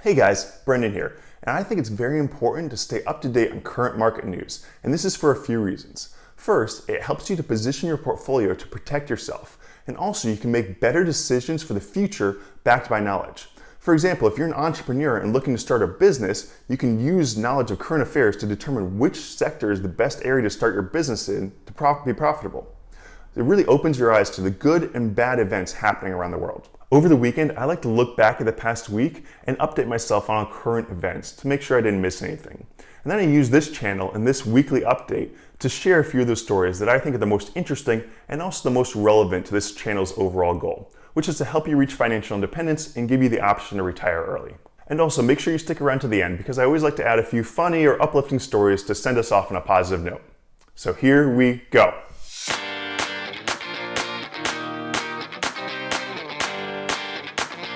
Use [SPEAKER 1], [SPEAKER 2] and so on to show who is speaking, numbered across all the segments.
[SPEAKER 1] Hey guys, Brendan here, and I think it's very important to stay up to date on current market news, and this is for a few reasons. First, it helps you to position your portfolio to protect yourself, and also you can make better decisions for the future backed by knowledge. For example, if you're an entrepreneur and looking to start a business, you can use knowledge of current affairs to determine which sector is the best area to start your business in to be profitable. It really opens your eyes to the good and bad events happening around the world. Over the weekend, I like to look back at the past week and update myself on current events to make sure I didn't miss anything. And then I use this channel and this weekly update to share a few of those stories that I think are the most interesting and also the most relevant to this channel's overall goal, which is to help you reach financial independence and give you the option to retire early. And also make sure you stick around to the end because I always like to add a few funny or uplifting stories to send us off on a positive note. So here we go.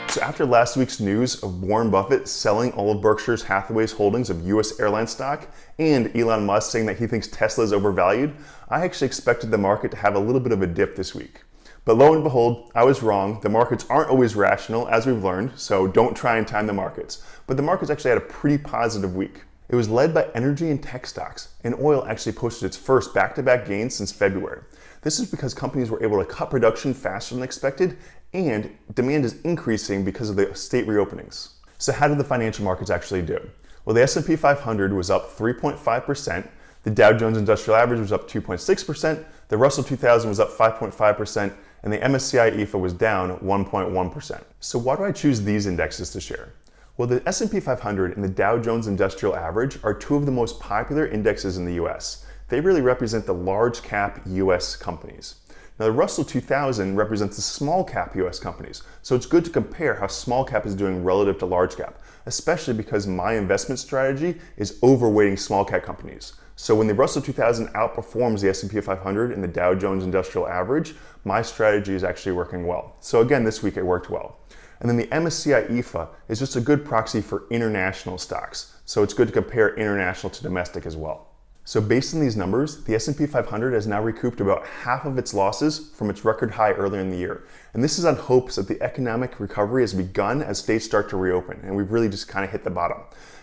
[SPEAKER 1] So after last week's news of Warren Buffett selling all of Berkshire Hathaway's holdings of US airline stock and Elon Musk saying that he thinks Tesla is overvalued, I actually expected the market to have a little bit of a dip this week. But lo and behold, I was wrong. The markets aren't always rational, as we've learned, so don't try and time the markets. But the markets actually had a pretty positive week. It was led by energy and tech stocks, and oil actually posted its first back-to-back gains since February. This is because companies were able to cut production faster than expected, and demand is increasing because of the state reopenings. So how did the financial markets actually do? Well, the S&P 500 was up 3.5%, the Dow Jones Industrial Average was up 2.6%, the Russell 2000 was up 5.5%, and the MSCI EAFE was down 1.1%. So why do I choose these indexes to share? Well, the S&P 500 and the Dow Jones Industrial Average are two of the most popular indexes in the US. They really represent the large cap US companies. Now, the Russell 2000 represents the small cap US companies, so it's good to compare how small cap is doing relative to large cap, especially because my investment strategy is overweighting small cap companies. So when the Russell 2000 outperforms the S&P 500 and the Dow Jones Industrial Average, my strategy is actually working well. So again, this week it worked well. And then the MSCI EAFE is just a good proxy for international stocks, so it's good to compare international to domestic as well. So based on these numbers, the S&P 500 has now recouped about half of its losses from its record high earlier in the year. And this is on hopes that the economic recovery has begun as states start to reopen, and we've really just kind of hit the bottom.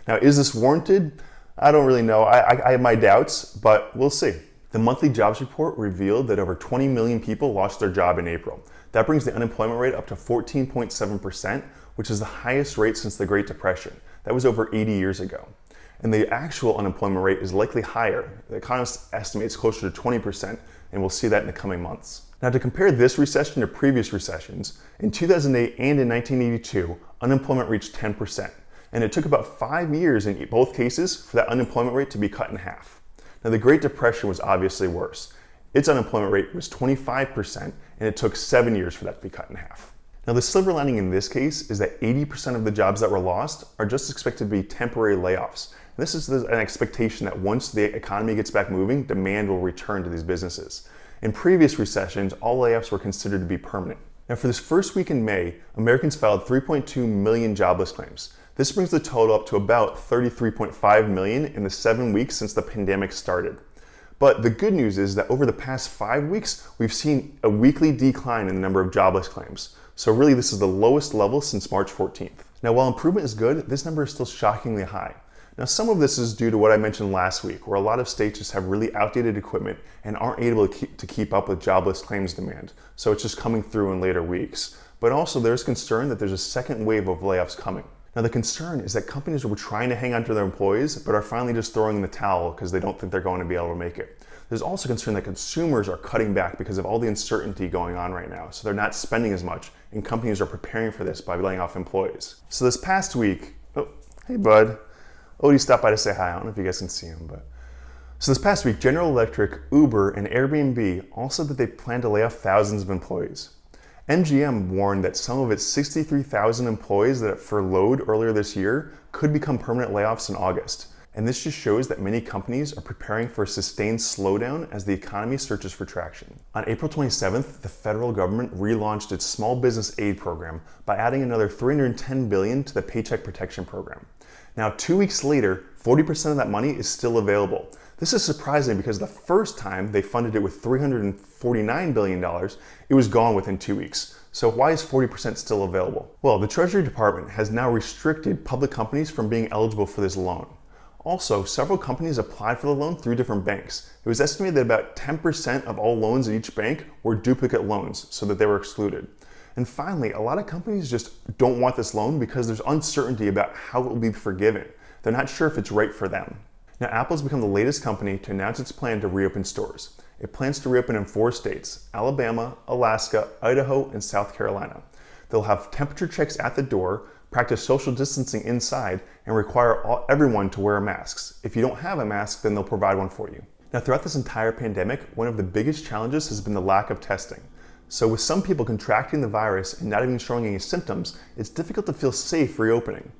[SPEAKER 1] Now, is this warranted? I don't really know. I have my doubts, but we'll see. The monthly jobs report revealed that over 20 million people lost their job in April. That brings the unemployment rate up to 14.7%, which is the highest rate since the Great Depression. That was over 80 years ago. And the actual unemployment rate is likely higher. The economist estimates closer to 20%, and we'll see that in the coming months. Now, to compare this recession to previous recessions, in 2008 and in 1982, unemployment reached 10%. And it took about 5 years in both cases for that unemployment rate to be cut in half. Now, the Great Depression was obviously worse. Its unemployment rate was 25%, and it took 7 years for that to be cut in half. Now, the silver lining in this case is that 80% of the jobs that were lost are just expected to be temporary layoffs. This is an expectation that once the economy gets back moving, demand will return to these businesses. In previous recessions, all layoffs were considered to be permanent. Now, for this first week in May, Americans filed 3.2 million jobless claims. This brings the total up to about 33.5 million in the 7 weeks since the pandemic started. But the good news is that over the past 5 weeks, we've seen a weekly decline in the number of jobless claims. So really, this is the lowest level since March 14th. Now, while improvement is good, this number is still shockingly high. Now, some of this is due to what I mentioned last week, where a lot of states just have really outdated equipment and aren't able to keep up with jobless claims demand. So it's just coming through in later weeks. But also there's concern that there's a second wave of layoffs coming. Now, the concern is that companies were trying to hang on to their employees, but are finally just throwing in the towel because they don't think they're going to be able to make it. There's also concern that consumers are cutting back because of all the uncertainty going on right now. So they're not spending as much, and companies are preparing for this by laying off employees. So this past week, oh, hey bud. Odie stopped by to say hi. I don't know if you guys can see him, but. So this past week, General Electric, Uber, and Airbnb all said that they plan to lay off thousands of employees. MGM warned that some of its 63,000 employees that it furloughed earlier this year could become permanent layoffs in August. And this just shows that many companies are preparing for a sustained slowdown as the economy searches for traction. On April 27th, the federal government relaunched its small business aid program by adding another $310 billion to the Paycheck protection program. Now, 2 weeks later, 40% of that money is still available. This is surprising because the first time they funded it with $349 billion, it was gone within 2 weeks. So why is 40% still available? Well, the Treasury Department has now restricted public companies from being eligible for this loan. Also, several companies applied for the loan through different banks. It was estimated that about 10% of all loans at each bank were duplicate loans, so that they were excluded. And finally, a lot of companies just don't want this loan because there's uncertainty about how it will be forgiven. They're not sure if it's right for them. Now, Apple's become the latest company to announce its plan to reopen stores. It plans to reopen in 4 states: Alabama, Alaska, Idaho, and South Carolina. They'll have temperature checks at the door, practice social distancing inside, and require everyone to wear masks. If you don't have a mask, then they'll provide one for you. Now, throughout this entire pandemic, one of the biggest challenges has been the lack of testing. So with some people contracting the virus and not even showing any symptoms, it's difficult to feel safe reopening.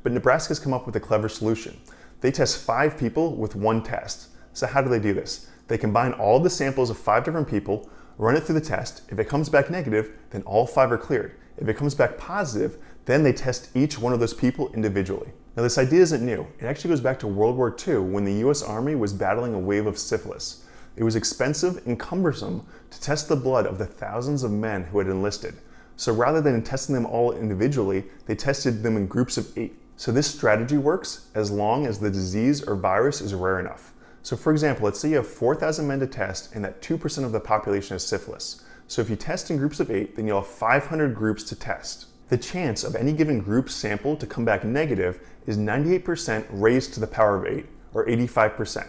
[SPEAKER 1] But Nebraska's come up with a clever solution. They test 5 people with 1 test. So how do they do this? They combine all the samples of 5 different people, run it through the test. If it comes back negative, then all 5 are cleared. If it comes back positive, then they test each one of those people individually. Now, this idea isn't new. It actually goes back to World War II when the US Army was battling a wave of syphilis. It was expensive and cumbersome to test the blood of the thousands of men who had enlisted. So rather than testing them all individually, they tested them in groups of 8. So this strategy works as long as the disease or virus is rare enough. So for example, let's say you have 4,000 men to test and that 2% of the population has syphilis. So if you test in groups of 8, then you'll have 500 groups to test. The chance of any given group sample to come back negative is 98% raised to the power of 8, or 85%.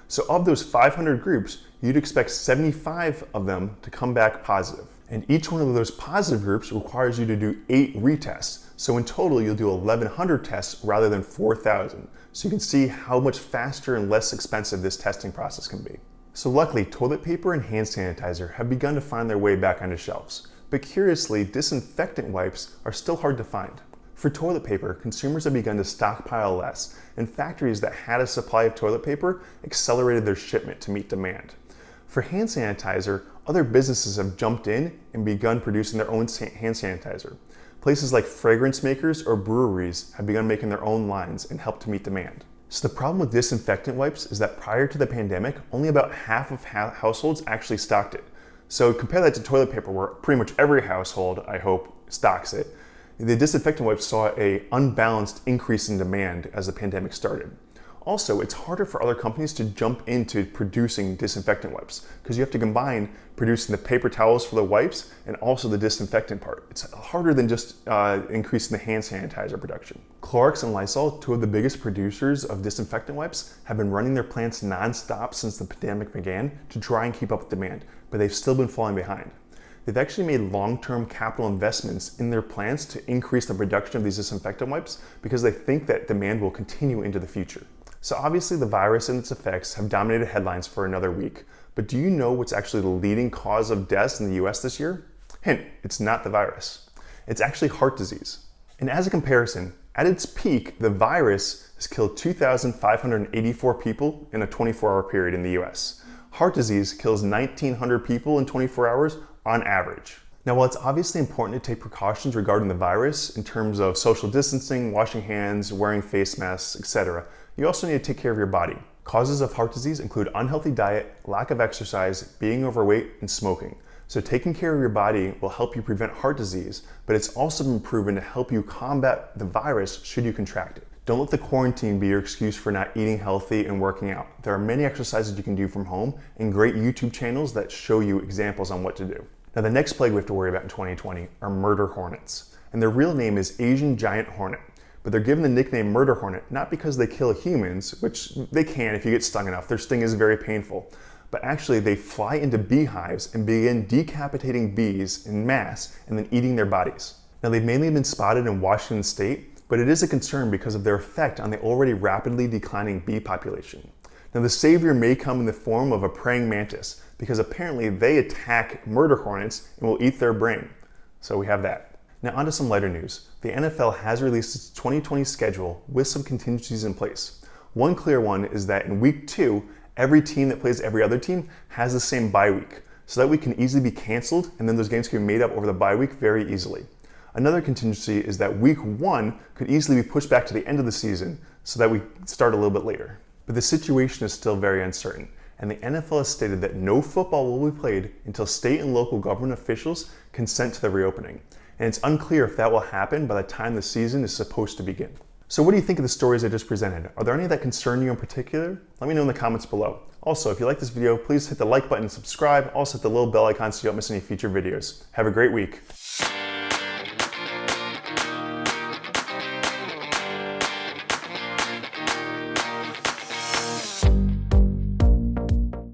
[SPEAKER 1] So of those 500 groups, you'd expect 75 of them to come back positive. And each one of those positive groups requires you to do 8 retests. So in total, you'll do 1,100 tests rather than 4,000. So you can see how much faster and less expensive this testing process can be. So luckily, toilet paper and hand sanitizer have begun to find their way back onto shelves. But curiously, disinfectant wipes are still hard to find. For toilet paper, consumers have begun to stockpile less, and factories that had a supply of toilet paper accelerated their shipment to meet demand. For hand sanitizer, other businesses have jumped in and begun producing their own hand sanitizer. Places like fragrance makers or breweries have begun making their own lines and helped to meet demand. So the problem with disinfectant wipes is that prior to the pandemic, only about half of households actually stocked it. So compare that to toilet paper, where pretty much every household, I hope, stocks it. The disinfectant wipes saw an unbalanced increase in demand as the pandemic started. Also, it's harder for other companies to jump into producing disinfectant wipes because you have to combine producing the paper towels for the wipes and also the disinfectant part. It's harder than just increasing the hand sanitizer production. Clorox and Lysol, 2 of the biggest producers of disinfectant wipes, have been running their plants non-stop since the pandemic began to try and keep up with demand, but they've still been falling behind. They've actually made long-term capital investments in their plants to increase the production of these disinfectant wipes because they think that demand will continue into the future. So obviously the virus and its effects have dominated headlines for another week, but do you know what's actually the leading cause of deaths in the US this year? Hint, it's not the virus. It's actually heart disease. And as a comparison, at its peak, the virus has killed 2,584 people in a 24-hour period in the US. Heart disease kills 1,900 people in 24 hours on average. Now, while it's obviously important to take precautions regarding the virus in terms of social distancing, washing hands, wearing face masks, etc., you also need to take care of your body. Causes of heart disease include unhealthy diet, lack of exercise, being overweight, and smoking. So taking care of your body will help you prevent heart disease, but it's also been proven to help you combat the virus should you contract it. Don't let the quarantine be your excuse for not eating healthy and working out. There are many exercises you can do from home and great YouTube channels that show you examples on what to do. Now, the next plague we have to worry about in 2020 are murder hornets. And their real name is Asian giant hornet. But they're given the nickname murder hornet not because they kill humans, which they can if you get stung enough. Their sting is very painful. But actually they fly into beehives and begin decapitating bees in mass and then eating their bodies. Now, they've mainly been spotted in Washington state, but it is a concern because of their effect on the already rapidly declining bee population. Now, the savior may come in the form of a praying mantis because apparently they attack murder hornets and will eat their brain. So we have that. Now, onto some lighter news. The NFL has released its 2020 schedule with some contingencies in place. One clear one is that in week 2, every team that plays every other team has the same bye week, so that week can easily be canceled and then those games can be made up over the bye week very easily. Another contingency is that week 1 could easily be pushed back to the end of the season so that we start a little bit later. But the situation is still very uncertain, and the NFL has stated that no football will be played until state and local government officials consent to the reopening. And it's unclear if that will happen by the time the season is supposed to begin. So what do you think of the stories I just presented? Are there any that concern you in particular? Let me know in the comments below. Also, if you like this video, please hit the like button and subscribe. Also hit the little bell icon so you don't miss any future videos. Have a great week.